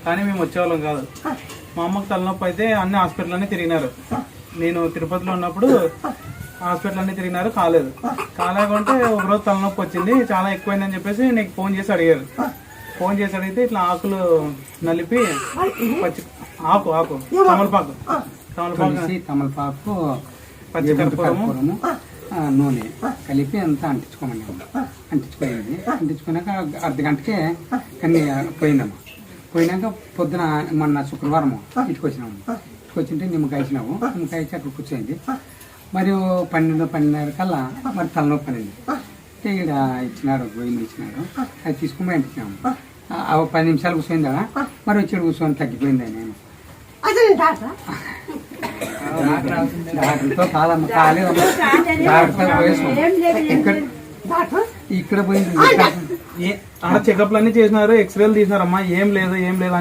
కానీ మేము వచ్చేవాళ్ళం కాదు. మా అమ్మకు తలనొప్పి అయితే అన్ని హాస్పిటల్ అన్నీ తిరిగినారు. నేను తిరుపతిలో ఉన్నప్పుడు హాస్పిటల్ అన్నీ తిరిగినారు, కాలేకుంటే ఒకరోజు తలనొప్పి వచ్చింది, చాలా ఎక్కువైందని చెప్పేసి నీకు ఫోన్ చేసి అడిగారు. ఫోన్ చేసి అడిగితే ఇట్లా ఆకులు నలిపి పచ్చి ఆకు తమలపాకు పచ్చికర్పూరము నూనె కలిపి అంతా అంటించుకోమని అంటించుకోయింది. అంటించుకున్నాక అర్ధ గంటకే కన్నీ పోయిందమ్మా. పోయినాక పొద్దున మొన్న శుక్రవారం ఇటుకు వచ్చినాము. ఇటుకు వచ్చింటే నిమ్మకాయ ఇచ్చినాము. నిమ్మకాయ ఇచ్చి అక్కడ కూర్చోయింది. మరియు 12:30 కల్లా మరి తలనొప్పి అనేది ఇక్కడ ఇచ్చినారు, గోయింది ఇచ్చినారు. అది తీసుకుని అంటించినాము. 10 నిమిషాలు కూర్చోయిందా, మరి వచ్చి కూర్చొని తగ్గిపోయింది. నేను డాక్టర్తో కాదమ్మా, కాలేదమ్మా, డాక్టర్తో ఇక్కడ పోయింది. చెకప్లు అన్ని చేసినారు, ఎక్స్రేలు తీసినారమ్మా, ఏం లేదు